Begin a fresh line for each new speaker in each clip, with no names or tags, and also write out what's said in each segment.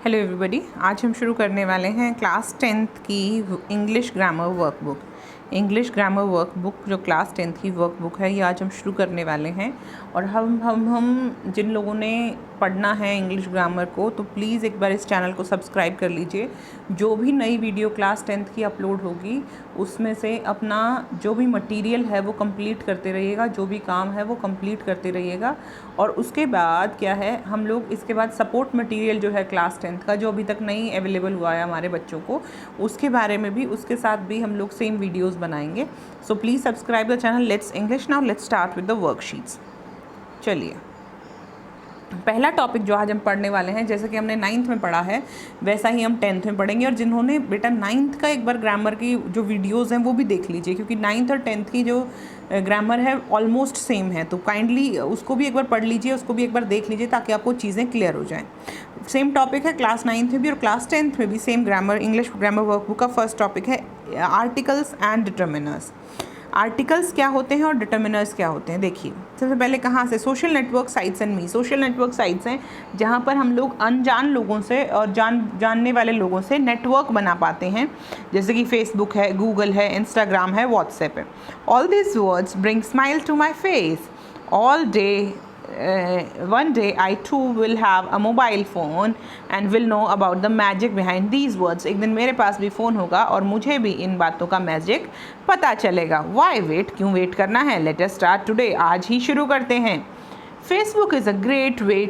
Hello everybody, आज हम शुरू करने वाले हैं क्लास 10th की English grammar workbook. English grammar workbook जो क्लास 10th की वर्कबुक है, ये आज हम शुरू करने वाले हैं। और हम जिन लोगों ने पढ़ना है इंग्लिश ग्रामर को, तो प्लीज़ एक बार इस चैनल को सब्सक्राइब कर लीजिए। जो भी नई वीडियो क्लास 10th की अपलोड होगी, उसमें से अपना जो भी मटेरियल है वो कंप्लीट करते रहिएगा, जो भी काम है वो कंप्लीट करते रहिएगा। और उसके बाद क्या है, हम लोग इसके बाद सपोर्ट मटेरियल जो है क्लास 10th का, जो अभी तक नहीं अवेलेबल हुआ है हमारे बच्चों को, उसके बारे में भी, उसके साथ भी हम लोग सेम वीडियोस बनाएंगे। So please subscribe the channel. Let's English now, let's start with the worksheets. चलिए, पहला टॉपिक जो आज हम पढ़ने वाले हैं, जैसे कि हमने 9th में पढ़ा है वैसा ही हम 10th में पढ़ेंगे। और जिन्होंने बेटा 9th का एक बार ग्रामर की जो वीडियोस हैं वो भी देख लीजिए, क्योंकि 9th और 10th की जो ग्रामर है ऑलमोस्ट सेम है। तो काइंडली उसको भी एक बार पढ़ लीजिए, उसको भी एक बार देख लीजिए, ताकि आपको चीज़ें क्लियर हो जाएं। सेम टॉपिक है क्लास 9th में भी और क्लास 10th में भी। Same grammar, English grammar workbook का फर्स्ट टॉपिक है आर्टिकल्स एंड डिटर्मिनर्स। आर्टिकल्स क्या होते हैं और डिटर्मिनर्स क्या होते हैं, देखिए। सबसे पहले कहाँ से, social network sites and me. Social network sites हैं जहाँ पर हम लोग अनजान लोगों से और जानने वाले लोगों से नेटवर्क बना पाते हैं, जैसे कि फेसबुक है, गूगल है, इंस्टाग्राम है, व्हाट्सएप है। All this words bring smile to my face all day. One day I too will have a mobile phone and will know about the magic behind these words. एक दिन मेरे पास भी phone होगा और मुझे भी इन बातों का मैजिक पता चलेगा। Why wait? क्यों वेट करना है? Let us start today. आज ही शुरू करते हैं। Facebook is a great way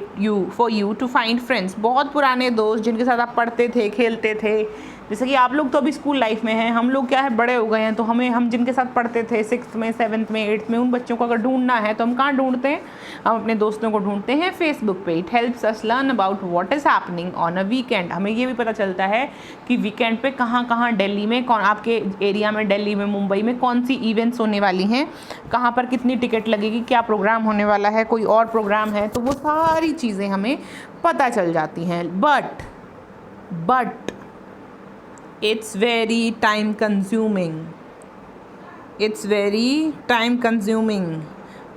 for you to find friends. बहुत पुराने दोस्त जिनके साथ आप पढ़ते थे, खेलते थे। जैसे कि आप लोग तो अभी स्कूल लाइफ में हैं, हम लोग क्या है बड़े हो गए हैं, तो हम जिनके साथ पढ़ते थे 6th में, 7th में, 8th में, उन बच्चों को अगर ढूंढना है तो हम कहाँ ढूंढते हैं? हम अपने दोस्तों को ढूंढते हैं फेसबुक पे। It helps us learn about what is happening on a weekend. हमें ये भी पता चलता है कि वीकेंड पे कहाँ कहाँ दिल्ली में, कौन आपके एरिया में, दिल्ली में, मुंबई में कौन सी इवेंट्स होने वाली हैं, कहाँ पर कितनी टिकट लगेगी, क्या प्रोग्राम होने वाला है, कोई और प्रोग्राम है, तो वो सारी चीज़ें हमें पता चल जाती हैं। But it's very time consuming. It's very time consuming.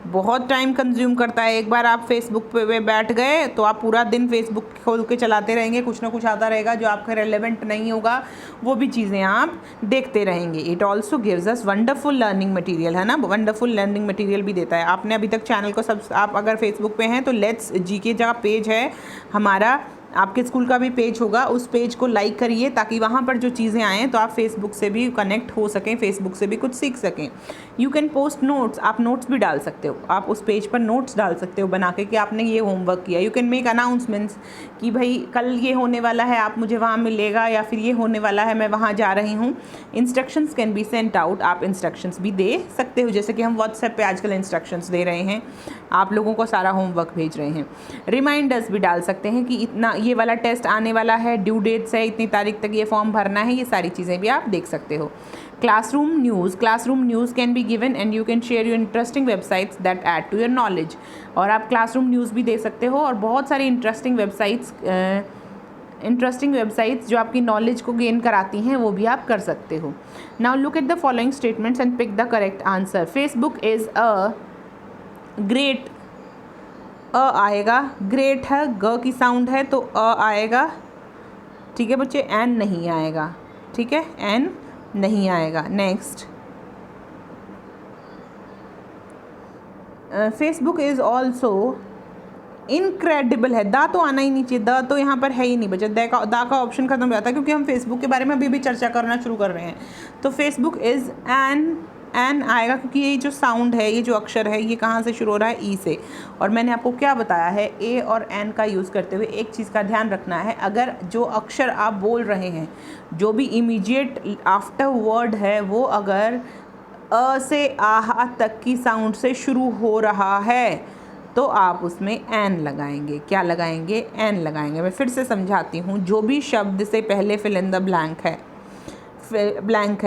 बहुत टाइम कंज्यूम करता है। एक बार आप फेसबुक पे बैठ गए तो आप पूरा दिन फेसबुक खोल के चलाते रहेंगे, कुछ ना कुछ आता रहेगा जो आपका रेलेवेंट नहीं होगा, वो भी चीज़ें आप देखते रहेंगे। It also gives us wonderful learning material, है ना, वंडरफुल लर्निंग मटेरियल भी देता है। आपने अभी तक चैनल को आप अगर फेसबुक पे हैं तो लेट्स जीके जहाँ पेज है हमारा, आपके स्कूल का भी पेज होगा, उस पेज को लाइक करिए, ताकि वहाँ पर जो चीज़ें आएँ तो आप फेसबुक से भी कनेक्ट हो सकें, फेसबुक से भी कुछ सीख सकें। यू कैन पोस्ट नोट्स, आप नोट्स भी डाल सकते हो, आप उस पेज पर नोट्स डाल सकते हो बना के कि आपने ये होमवर्क किया। यू कैन मेक अनाउंसमेंट्स कि भाई कल ये होने वाला है, आप मुझे वहाँ मिलेगा, या फिर ये होने वाला है, मैं वहाँ जा रही हूँ। Instructions can be sent out, आप इंस्ट्रक्शंस भी दे सकते हो, जैसे कि हम व्हाट्सएप पे आजकल इंस्ट्रक्शंस दे रहे हैं, आप लोगों को सारा होमवर्क भेज रहे हैं। रिमाइंडर्स भी डाल सकते हैं कि इतना ये वाला टेस्ट आने वाला है, ड्यू डेट्स है, इतनी तारीख तक ये फॉर्म भरना है, ये सारी चीज़ें भी आप देख सकते हो। Classroom news can be given and you can share your interesting websites that add to your knowledge. और आप क्लासरूम न्यूज़ भी दे सकते हो, और बहुत सारी इंटरेस्टिंग वेबसाइट्स जो आपकी नॉलेज को गेन कराती हैं वो भी आप कर सकते हो। Now look at the following statements and pick the correct answer. Facebook is a great, आएगा, ग्रेट है, ग की साउंड है तो आएगा, ठीक है बच्चे, एन नहीं आएगा, ठीक है, एन नहीं आएगा। Next, Facebook is also incredible है, दा तो आना ही नहीं चाहिए, द तो यहाँ पर है ही नहीं बच्चा, दा का ऑप्शन खत्म हो जाता है, क्योंकि हम फेसबुक के बारे में अभी भी चर्चा करना शुरू कर रहे हैं। तो फेसबुक इज़ एन आएगा, क्योंकि ये जो साउंड है, ये जो अक्षर है, ये कहाँ से शुरू हो रहा है? ई से। और मैंने आपको क्या बताया है, ए और एन का यूज़ करते हुए एक चीज़ का ध्यान रखना है, अगर जो अक्षर आप बोल रहे हैं, जो भी इमीडिएट आफ्टर वर्ड है, वो अगर अ से आहा तक की साउंड से शुरू हो रहा है तो आप उसमें एन लगाएंगे। क्या लगाएंगे? एन लगाएंगे। मैं फिर से समझाती हूँ, जो भी शब्द से पहले फिल इन द ब्लैंक है,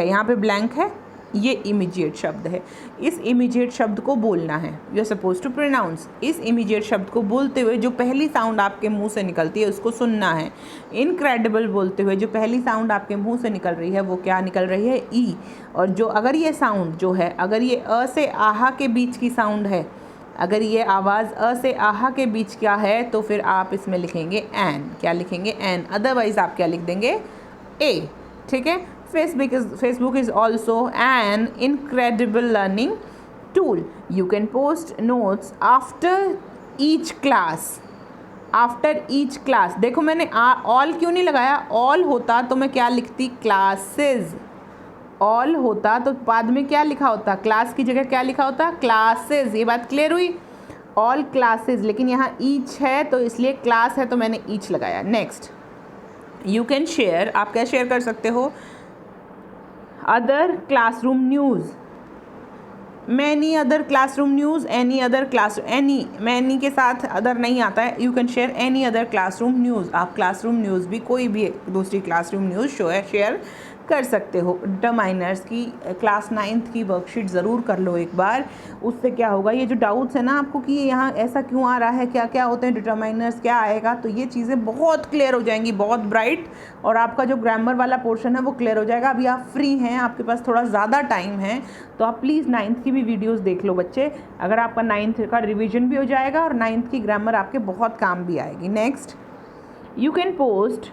यहाँ पे ब्लैंक है, ये इमीडिएट शब्द है। इस इमीडिएट शब्द को बोलना है, you are suppose to pronounce. इस इमीडिएट शब्द को बोलते हुए जो पहली साउंड आपके मुंह से निकलती है उसको सुनना है। इनक्रेडिबल बोलते हुए जो पहली साउंड आपके मुंह से निकल रही है वो क्या निकल रही है? ई। और जो अगर ये साउंड जो है, अगर ये अ से आहा के बीच की साउंड है अगर ये आवाज़ अ से आहा के बीच क्या है तो फिर आप इसमें लिखेंगे एन। क्या लिखेंगे? एन। अदरवाइज आप क्या लिख देंगे? ए। ठीक है। Facebook is also an incredible learning tool. You can post notes after each class. After each class, देखो मैंने ऑल क्यों नहीं लगाया? ऑल होता तो मैं क्या लिखती? क्लासेस। ऑल होता तो बाद में क्या लिखा होता? क्लास की जगह क्या लिखा होता? क्लासेस। ये बात क्लियर हुई? ऑल क्लासेस, लेकिन यहाँ ईच है तो इसलिए क्लास है तो मैंने ईच लगाया। नेक्स्ट, यू कैन शेयर, आप क्या शेयर कर सकते हो? Other classroom news, many other classroom news, any other class, any, many के साथ अदर नहीं आता है। You can share any other classroom news, आप क्लासरूम न्यूज़ भी कोई भी दूसरी क्लासरूम न्यूज़ शेयर कर सकते हो। डिटरमाइनर्स की क्लास 9th की वर्कशीट ज़रूर कर लो एक बार, उससे क्या होगा, ये जो डाउट्स है ना आपको कि यहाँ ऐसा क्यों आ रहा है, क्या क्या होते हैं डिटरमाइनर्स, क्या आएगा, तो ये चीज़ें बहुत क्लियर हो जाएंगी, बहुत ब्राइट, और आपका जो ग्रामर वाला पोर्शन है वो क्लियर हो जाएगा। अभी आप फ्री हैं, आपके पास थोड़ा ज़्यादा टाइम है, तो आप प्लीज़ 9th की भी वीडियोज़ देख लो बच्चे। अगर आपका 9th का रिविजन भी हो जाएगा और 9th की ग्रामर आपके बहुत काम भी आएगी। Next, you can post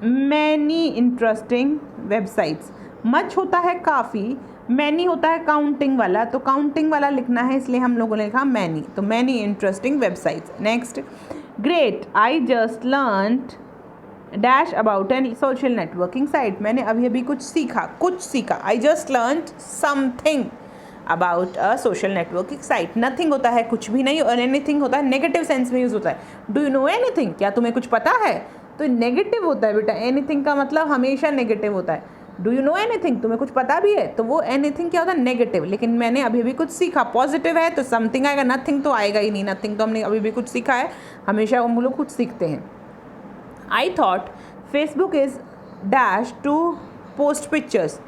many interesting websites. Much होता है काफ़ी, मैनी होता है काउंटिंग वाला, तो काउंटिंग वाला लिखना है इसलिए हम लोगों ने लिखा मैनी, तो many interesting websites. Next, great, I just learned dash about an social networking site. मैंने अभी कुछ सीखा। I just learned something about a social networking site. Nothing होता है कुछ भी नहीं, और एनीथिंग होता है नेगेटिव सेंस में यूज़ होता है। डू यू नो एनीथिंग, क्या तुम्हें कुछ पता है, तो नेगेटिव होता है बेटा। एनीथिंग का मतलब हमेशा नेगेटिव होता है। डू यू नो एनीथिंग, तुम्हें कुछ पता भी है, तो वो एनीथिंग क्या होता है? नेगेटिव। लेकिन मैंने अभी कुछ सीखा, पॉजिटिव है तो समथिंग आएगा, नथिंग तो आएगा ही नहीं। नथिंग तो हमने अभी कुछ सीखा है, हमेशा हम लोग कुछ सीखते हैं। I thought Facebook is dash to post pictures.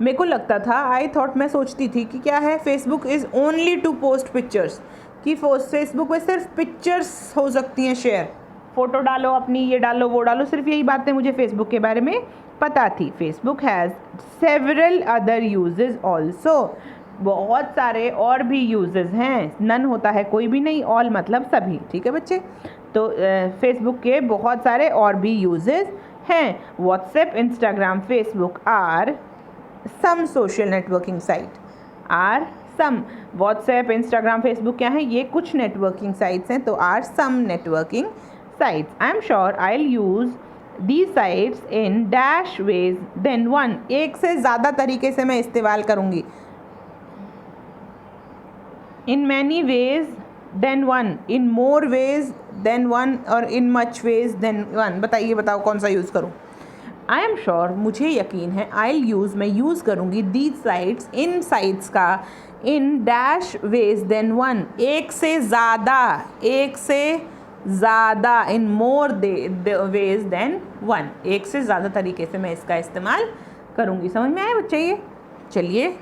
मेरे को लगता था, आई थॉट मैं सोचती थी कि क्या है, Facebook is only to post pictures, कि फेसबुक पे सिर्फ पिक्चर्स हो सकती हैं शेयर, फ़ोटो डालो अपनी, ये डालो वो डालो, सिर्फ यही बातें मुझे फेसबुक के बारे में पता थी। Facebook has several other uses also, बहुत सारे और भी यूजेस हैं। नन होता है कोई भी नहीं, ऑल मतलब सभी। ठीक है बच्चे, तो फेसबुक के बहुत सारे और भी यूजेस हैं। WhatsApp, Instagram, Facebook are some social networking site, are some. WhatsApp, Instagram, Facebook क्या है? ये कुछ नेटवर्किंग साइट्स हैं, तो are some networking sites. I am sure I'll use these sites in dash ways then one. एक से ज़्यादा तरीके से मैं इस्तेमाल करूँगी। In many ways then one, in more ways than one, और in much ways than one। बताओ कौन सा यूज़ करूँ? I am sure, मुझे यकीन है, I'll use, मैं यूज़ करूँगी these sites, इन sites का, in dash ways then one, एक से ज़्यादा, इन मोर वेज देन वन, एक से ज़्यादा तरीके से मैं इसका इस्तेमाल करूँगी। समझ में आया बच्चे ये? चलिए,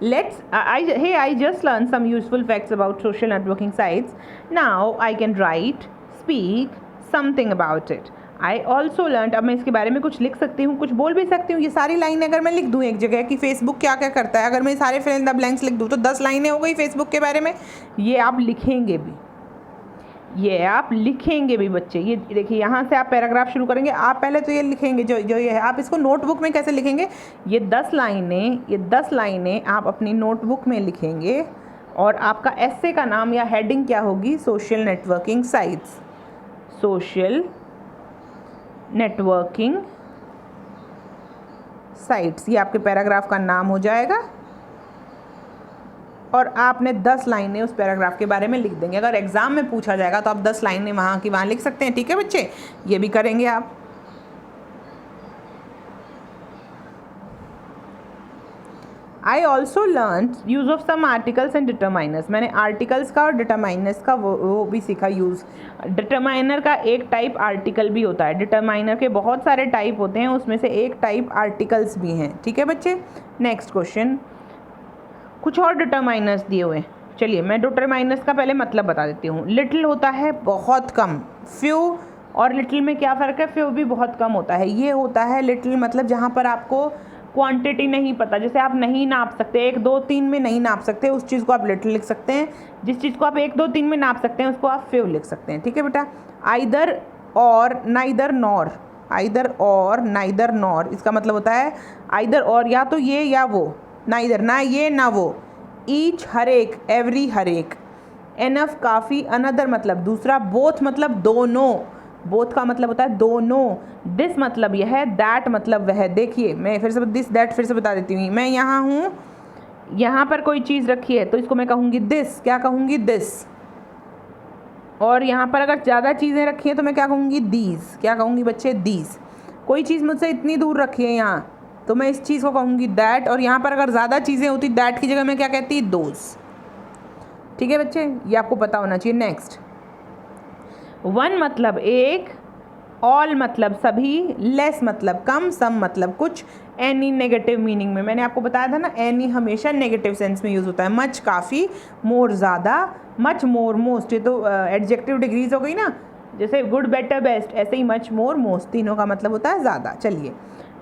I just learned some useful facts about social networking sites. Now I can write, speak something about it. I also learned, अब मैं इसके बारे में कुछ लिख सकती हूँ, कुछ बोल भी सकती हूँ। ये सारी लाइनें अगर मैं लिख दूँ एक जगह कि फेसबुक क्या क्या करता है, अगर मैं सारे फिल इन द ब्लैंक्स लिख दूँ तो 10 लाइनें हो गई फेसबुक के बारे में। ये आप लिखेंगे भी, बच्चे। ये देखिए, यहाँ से आप पैराग्राफ शुरू करेंगे, आप पहले तो ये लिखेंगे जो ये है। आप इसको नोटबुक में कैसे लिखेंगे? ये 10 लाइनें आप अपनी नोटबुक में लिखेंगे, और आपका एस्से का नाम या हेडिंग क्या होगी? Social networking sites, social networking sites, ये आपके पैराग्राफ का नाम हो जाएगा, और आपने 10 लाइनें उस पैराग्राफ के बारे में लिख देंगे। अगर एग्ज़ाम में पूछा जाएगा तो आप 10 लाइनें वहाँ की वहाँ लिख सकते हैं। ठीक है बच्चे, ये भी करेंगे आप। I also learn use of some articles and determiners. मैंने आर्टिकल्स का और डिटरमाइनर्स का वो भी सीखा यूज़। डिटरमाइनर का एक टाइप आर्टिकल भी होता है। डिटरमाइनर के बहुत सारे टाइप होते हैं, उसमें से एक टाइप आर्टिकल्स भी हैं। ठीक है बच्चे, नेक्स्ट क्वेश्चन, कुछ और डिटरमाइनर्स दिए हुए हैं। चलिए, मैं डिटरमाइनर्स का पहले मतलब बता देती हूँ। लिटिल होता है बहुत कम, फ्यू और लिटिल में क्या फ़र्क है? फ्यू भी बहुत कम होता है। ये होता है लिटिल, मतलब जहाँ पर आपको क्वांटिटी नहीं पता, जैसे आप नहीं नाप सकते, 1 2 3 में नहीं नाप सकते, उस चीज़ को आप लिटिल लिख सकते हैं। जिस चीज़ को आप 1 2 3 में नाप सकते हैं उसको आप फ्यू लिख सकते हैं। ठीक है बेटा। आइदर और, नाइदर नॉर, आइदर और नाइदर नॉर, इसका मतलब होता है आइदर और, या तो ये या वो, नाइदर ना ये ना वो। ईच हर एक, एवरी हर एक। एनफ काफ़ी, अनदर मतलब दूसरा, बोथ मतलब दोनों, बोथ का मतलब होता है दोनों। दिस मतलब यह है, दैट मतलब वह। देखिए मैं फिर से दिस दैट फिर से बता देती हूँ। मैं यहाँ हूँ, यहाँ पर कोई चीज़ रखी है तो इसको मैं कहूँगी दिस, क्या कहूँगी दिस। और यहाँ पर अगर ज़्यादा चीज़ें रखी हैं तो मैं क्या कहूँगी दीज, क्या कहूँगी बच्चे दीज। कोई चीज़ मुझसे इतनी दूर रखी है यहाँ तो मैं इस चीज़ को कहूँगी दैट, और यहाँ पर अगर ज़्यादा चीज़ें होती दैट की जगह मैं क्या कहती दोज। ठीक है बच्चे, ये आपको पता होना चाहिए। नेक्स्ट, वन मतलब एक, ऑल मतलब सभी, लेस मतलब कम, सम मतलब कुछ, एनी नेगेटिव मीनिंग में। मैंने आपको बताया था ना, एनी हमेशा नेगेटिव सेंस में यूज़ होता है। मच काफ़ी, मोर ज़्यादा, मच मोर मोस्ट, ये तो एडजेक्टिव डिग्रीज हो गई ना, जैसे गुड बेटर बेस्ट, ऐसे ही मच मोर मोस्ट, तीनों का मतलब होता है ज़्यादा। चलिए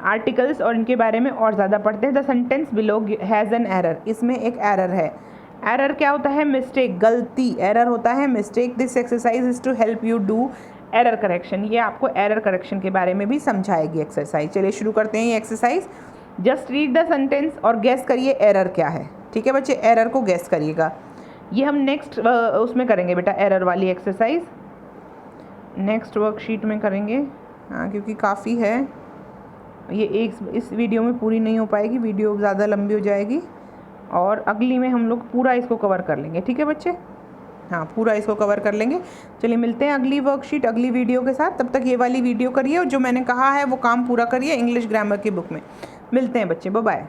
आर्टिकल्स और इनके बारे में और ज़्यादा पढ़ते हैं। The sentence below has an error, इसमें एक एरर है। एरर क्या होता है? मिस्टेक, गलती। एरर होता है mistake. This exercise is to help you do error correction. ये आपको एरर करेक्शन के बारे में भी समझाएगी एक्सरसाइज। चलिए शुरू करते हैं ये exercise. Just read the sentence और गैस करिए एरर क्या है। ठीक है बच्चे, एरर को गैस करिएगा। ये हम नेक्स्ट उसमें करेंगे बेटा, एरर वाली एक्सरसाइज नेक्स्ट वर्कशीट में करेंगे। हाँ, क्योंकि काफ़ी है ये, एक इस वीडियो में पूरी नहीं हो पाएगी, वीडियो ज़्यादा लंबी हो जाएगी, और अगली में हम लोग पूरा इसको कवर कर लेंगे। ठीक है बच्चे, हाँ पूरा इसको कवर कर लेंगे। चलिए मिलते हैं अगली वर्कशीट अगली वीडियो के साथ। तब तक ये वाली वीडियो करिए और जो मैंने कहा है वो काम पूरा करिए इंग्लिश ग्रामर की बुक में। मिलते हैं बच्चे, बाय बाय।